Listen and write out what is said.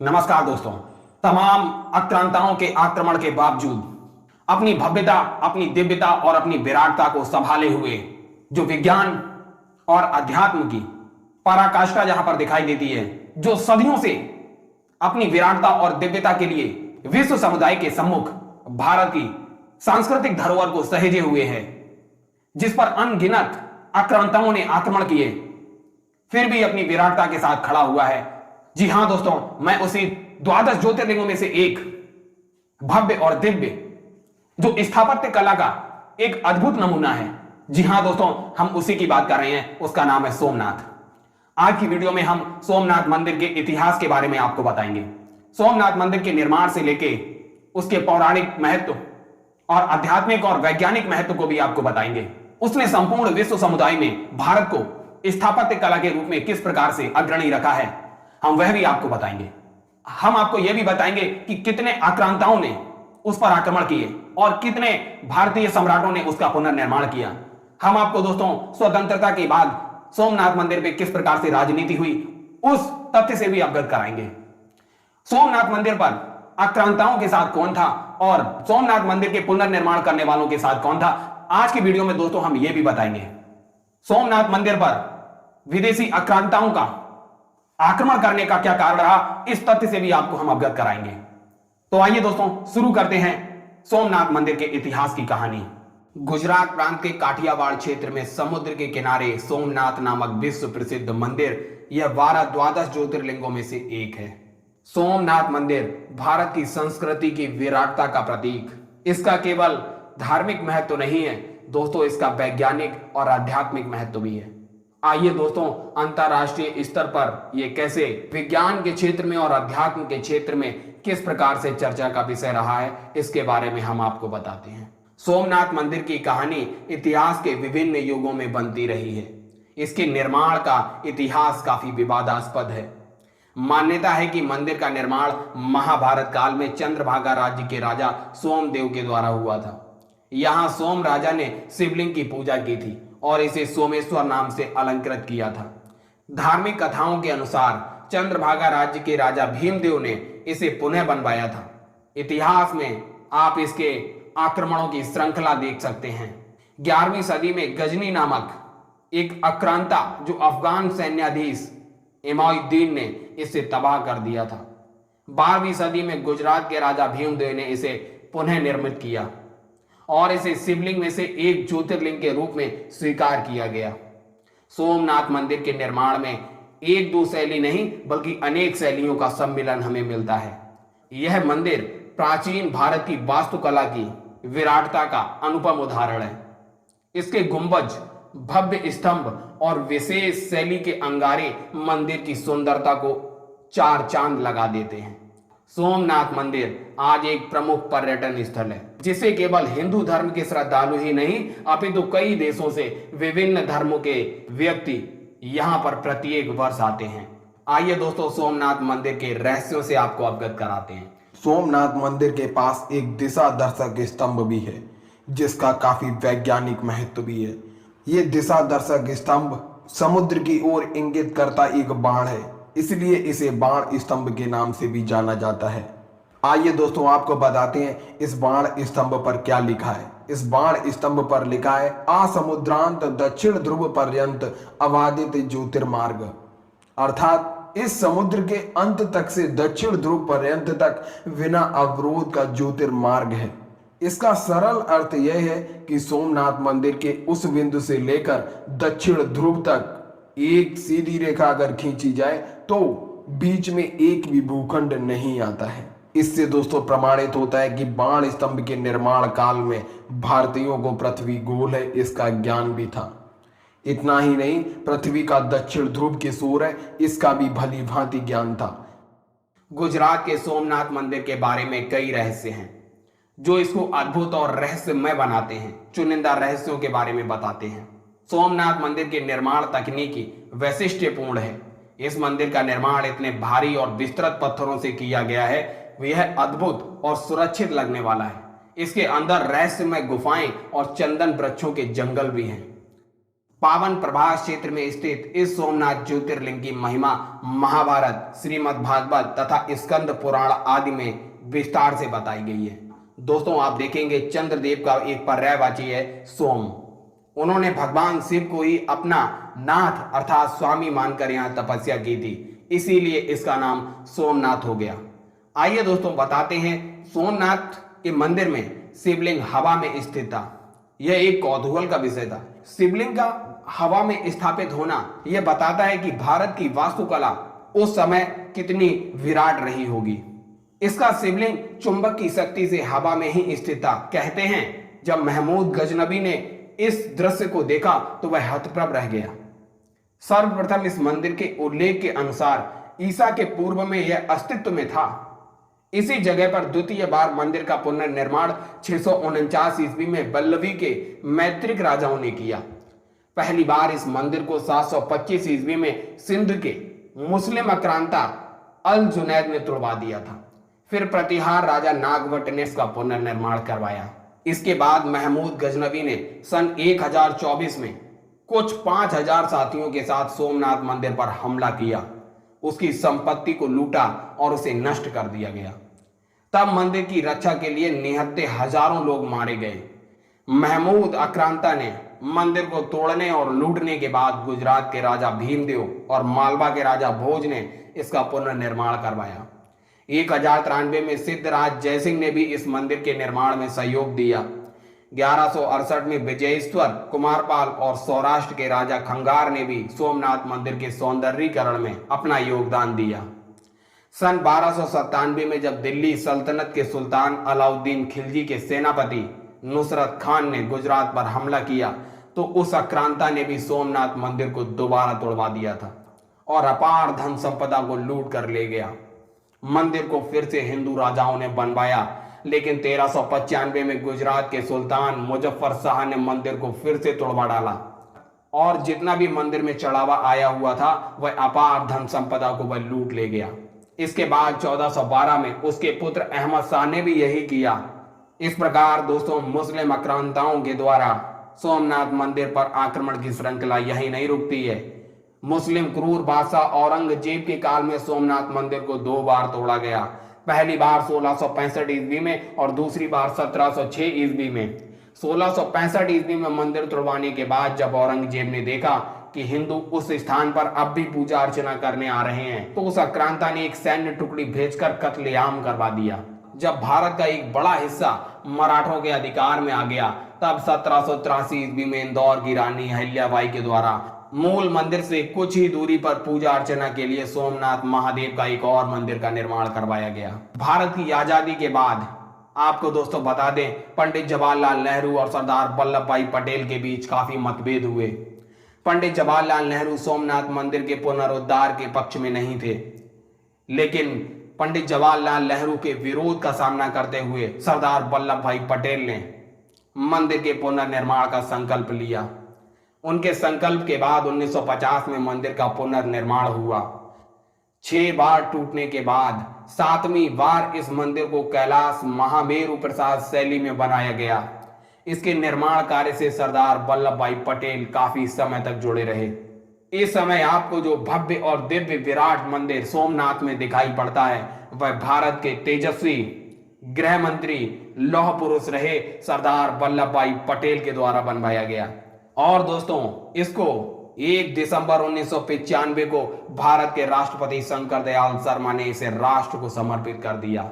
नमस्कार दोस्तों। तमाम आक्रांताओं के आक्रमण के बावजूद अपनी भव्यता, अपनी दिव्यता और अपनी विराटता को संभाले हुए जो विज्ञान और अध्यात्म की पराकाष्ठा जहां पर दिखाई देती है, जो सदियों से अपनी विराटता और दिव्यता के लिए विश्व समुदाय के सम्मुख भारत की सांस्कृतिक धरोहर को सहेजे हुए है, जिस पर अनगिनत आक्रांताओं ने आक्रमण किए, फिर भी अपनी विराटता के साथ खड़ा हुआ है। जी हां दोस्तों, मैं उसी द्वादश ज्योतिर्लिंगों में से एक भव्य और दिव्य जो स्थापत्य कला का एक अद्भुत नमूना है, जी हां दोस्तों, हम उसी की बात कर रहे हैं। उसका नाम है सोमनाथ। आज की वीडियो में हम सोमनाथ मंदिर के इतिहास के बारे में आपको बताएंगे। सोमनाथ मंदिर के निर्माण से लेके उसके पौराणिक महत्व और आध्यात्मिक और वैज्ञानिक महत्व को भी आपको बताएंगे। उसने संपूर्ण विश्व समुदाय में भारत को स्थापत्य कला के रूप में किस प्रकार से अग्रणी रखा है, हम वह भी आपको बताएंगे। हम आपको यह भी बताएंगे कि कितने आक्रांताओं ने उस पर आक्रमण किए और कितने भारतीय सम्राटों ने उसका पुनर्निर्माण किया। हम आपको दोस्तों स्वतंत्रता के बाद सोमनाथ मंदिर पे किस प्रकार से राजनीति हुई, उस तथ्य से भी अवगत कराएंगे। सोमनाथ मंदिर पर आक्रांताओं के साथ कौन था और सोमनाथ मंदिर के पुनर्निर्माण करने वालों के साथ कौन था, आज की वीडियो में दोस्तों हम यह भी बताएंगे। सोमनाथ मंदिर पर विदेशी आक्रांताओं का आक्रमण करने का क्या कारण रहा, इस तथ्य से भी आपको हम अवगत कराएंगे। तो आइए दोस्तों शुरू करते हैं सोमनाथ मंदिर के इतिहास की कहानी। गुजरात प्रांत के काठियावाड़ क्षेत्र में समुद्र के किनारे सोमनाथ नामक विश्व प्रसिद्ध मंदिर यह 12 द्वादश ज्योतिर्लिंगों में से एक है। सोमनाथ मंदिर भारत की संस्कृति की विराटता का प्रतीक। इसका केवल धार्मिक महत्व नहीं है दोस्तों, इसका वैज्ञानिक और आध्यात्मिक महत्व भी है। आइए दोस्तों, अंतरराष्ट्रीय स्तर पर यह कैसे विज्ञान के क्षेत्र में और अध्यात्म के क्षेत्र में किस प्रकार से चर्चा का विषय रहा है, इसके बारे में हम आपको बताते हैं। सोमनाथ मंदिर की कहानी इतिहास के विभिन्न युगों में बनती रही है। इसके निर्माण का इतिहास काफी विवादास्पद है। मान्यता है कि मंदिर का निर्माण महाभारत काल में चंद्रभागा राज्य के राजा सोमदेव के द्वारा हुआ था। यहाँ सोम राजा ने शिवलिंग की पूजा की थी और इसे सोमेश्वर नाम से अलंकृत किया था। धार्मिक कथाओं के अनुसार चंद्रभागा राज्य के राजा भीमदेव ने इसे पुनः बनवाया था। इतिहास में आप इसके आक्रमणों की श्रृंखला देख सकते हैं। 11वीं सदी में गजनी नामक एक आक्रांता जो अफगान सैन्याधीश इमामुद्दीन ने इसे तबाह कर दिया था। 12वीं सदी में गुजरात के राजा भीमदेव ने इसे पुनः निर्मित किया और इसे शिवलिंग में से एक ज्योतिर्लिंग के रूप में स्वीकार किया गया। सोमनाथ मंदिर के निर्माण में एक दो शैली नहीं बल्कि अनेक शैलियों का सम्मिलन हमें मिलता है। यह मंदिर प्राचीन भारत की वास्तुकला की विराटता का अनुपम उदाहरण है। इसके गुंबज, भव्य स्तंभ और विशेष शैली के अंगारे मंदिर की सुंदरता को चार चांद लगा देते हैं। सोमनाथ मंदिर आज एक प्रमुख पर्यटन स्थल है, जिसे केवल हिंदू धर्म के श्रद्धालु ही नहीं अपितु कई देशों से विभिन्न धर्मों के व्यक्ति यहाँ पर प्रत्येक वर्ष आते हैं। आइए दोस्तों, सोमनाथ मंदिर के रहस्यों से आपको अवगत कराते हैं। सोमनाथ मंदिर के पास एक दिशा दर्शक स्तंभ भी है, जिसका काफी वैज्ञानिक महत्व भी है। ये दिशा दर्शक स्तंभ समुद्र की ओर इंगित करता एक बाण है, इसलिए इसे बाण स्तंभ के नाम से भी जाना जाता है। आइए दोस्तों, आपको बताते हैं इस बाण स्तंभ पर क्या लिखा है। इस बाण स्तंभ पर लिखा है, आसमुद्रांत दक्षिण ध्रुव पर्यंत अबाधित ज्योतिर्मार्ग, अर्थात इस समुद्र के अंत तक से दक्षिण ध्रुव पर्यंत तक बिना अवरोध का ज्योतिर्मार्ग है। इसका सरल अर्थ यह है कि सोमनाथ मंदिर के उस बिंदु से लेकर दक्षिण ध्रुव तक एक सीधी रेखा अगर खींची जाए तो बीच में एक भी भूखंड नहीं आता है। इससे दोस्तों प्रमाणित होता है कि बाण स्तंभ के निर्माण काल में भारतीयों को पृथ्वी गोल है, इसका ज्ञान भी था। इतना ही नहीं, पृथ्वी का दक्षिण ध्रुव के सूर है, इसका भी भली भांति ज्ञान था। गुजरात के सोमनाथ मंदिर के बारे में कई रहस्य हैं जो इसको अद्भुत और रहस्यमय बनाते हैं। चुनिंदा रहस्यों के बारे में बताते हैं। सोमनाथ मंदिर के निर्माण तकनीकी वैशिष्ट्यपूर्ण है। इस मंदिर का निर्माण इतने भारी और विस्तृत पत्थरों से किया गया है, यह अद्भुत और सुरक्षित लगने वाला है। इसके अंदर रहस्यमय गुफाएं और चंदन वृक्षों के जंगल भी हैं। पावन प्रभास क्षेत्र में स्थित इस सोमनाथ ज्योतिर्लिंग की महिमा महाभारत, श्रीमद् भागवत तथा स्कंद पुराण आदि में विस्तार से बताई गई है। दोस्तों आप देखेंगे चंद्रदेव का एक पर्यायवाची है सोम। उन्होंने भगवान शिव को ही अपना नाथ अर्थात स्वामी मानकर यहाँ तपस्या की थी, इसीलिए इसका नाम सोमनाथ हो गया। आइए दोस्तों बताते हैं सोमनाथ के मंदिर में शिवलिंग हवा में स्थित था। यह एक कौतूहल का विषय था। शिवलिंग का हवा में स्थापित होना यह बताता है कि भारत की वास्तुकला उस समय कितनी विराट रही होगी। इसका शिवलिंग चुंबक की शक्ति से हवा में ही स्थित था। कहते हैं जब महमूद गजनबी ने इस दृश्य को देखा तो वह हतप्रभ रह गया। सर्वप्रथम इस मंदिर के उल्लेख के अनुसार ईसा के पूर्व में यह अस्तित्व में था। इसी जगह पर द्वितीय बार मंदिर का पुनर्निर्माण 649 ईस्वी में बल्लवी के मैत्रिक राजाओं ने किया। पहली बार इस मंदिर को 725 ईस्वी में सिंध के मुस्लिम आक्रांता अल जुनैद ने तुड़वा दिया था। फिर प्रतिहार राजा नागवट ने इसका पुनर्निर्माण करवाया। इसके बाद महमूद गजनबी ने सन 1024 में कुछ 5000 साथियों के साथ सोमनाथ मंदिर पर हमला किया, उसकी संपत्ति को लूटा और उसे नष्ट कर दिया गया। तब मंदिर की रक्षा के लिए निहत्थे हजारों लोग मारे गए। महमूद आक्रांता ने मंदिर को तोड़ने और लूटने के बाद गुजरात के राजा भीमदेव और मालवा के राजा भोज ने इसका पुनर्निर्माण करवाया। 1093 में सिद्धराज जयसिंह ने भी इस मंदिर के निर्माण में सहयोग दिया। 1168 में विजयेश्वर कुमारपाल और सौराष्ट्र के राजा खंगार ने भी सोमनाथ मंदिर के सौंदर्यीकरण में अपना योगदान दिया। सन 1297 में जब दिल्ली सल्तनत के सुल्तान अलाउद्दीन खिलजी के सेनापति नुसरत खान ने गुजरात पर हमला किया तो उस आक्रांता ने भी सोमनाथ मंदिर को दोबारा तोड़वा दिया था और अपार धन संपदा को लूट कर ले गया। मंदिर को फिर से हिंदू राजाओं ने बनवाया, लेकिन 1395 में गुजरात के सुल्तान मुजफ्फर शाह ने मंदिर को फिर से तोड़वा डाला और जितना भी मंदिर में चढ़ावा आया हुआ था वह अपार धन संपदा को वह लूट ले गया। इसके बाद 1412 में उसके पुत्र अहमद शाह ने भी यही किया। इस प्रकार दोस्तों मुस्लिम आक्रांताओं के द्वारा सोमनाथ मंदिर पर आक्रमण की श्रृंखला यही नहीं रुकती है। मुस्लिम क्रूर बादशाह औरंगजेब के काल में सोमनाथ मंदिर को 2 बार तोड़ा गया। पहली बार 1665 ईस्वी में और दूसरी बार 1706 ईस्वी में। 1665 ईस्वी में मंदिर तोड़वाने के बाद जब औरंगजेब ने देखा कि हिंदू उस स्थान पर अब भी पूजा अर्चना करने आ रहे हैं तो उस आक्रांता ने एक सैन्य टुकड़ी भेजकर कत्लेआम करवा दिया। जब भारत का एक बड़ा हिस्सा मराठों के अधिकार में आ गया तब 1783 ईस्वी में इंदौर की रानी अहिल्याबाई के द्वारा मूल मंदिर से कुछ ही दूरी पर पूजा अर्चना के लिए सोमनाथ महादेव का एक और मंदिर का निर्माण करवाया गया। भारत की आजादी के बाद आपको दोस्तों बता दें पंडित जवाहरलाल नेहरू और सरदार वल्लभ भाई पटेल के बीच काफी मतभेद हुए। पंडित जवाहरलाल नेहरू सोमनाथ मंदिर के पुनरुद्धार के पक्ष में नहीं थे, लेकिन पंडित जवाहरलाल नेहरू के विरोध का सामना करते हुए सरदार वल्लभ भाई पटेल ने मंदिर के पुनर्निर्माण का संकल्प लिया। उनके संकल्प के बाद 1950 में मंदिर का पुनर्निर्माण हुआ। 6 बार टूटने के बाद 7वीं बार इस मंदिर को कैलाश महामेरु प्रसाद शैली में बनाया गया। इसके निर्माण कार्य से सरदार वल्लभ भाई पटेल काफी समय तक जुड़े रहे। इस समय आपको जो भव्य और दिव्य विराट मंदिर सोमनाथ में दिखाई पड़ता है वह भारत के तेजस्वी गृह मंत्री लौह पुरुष रहे सरदार वल्लभ भाई पटेल के द्वारा बनवाया गया। और दोस्तों इसको 1 दिसंबर 1995 को भारत के राष्ट्रपति शंकर दयाल शर्मा ने इसे राष्ट्र को समर्पित कर दिया।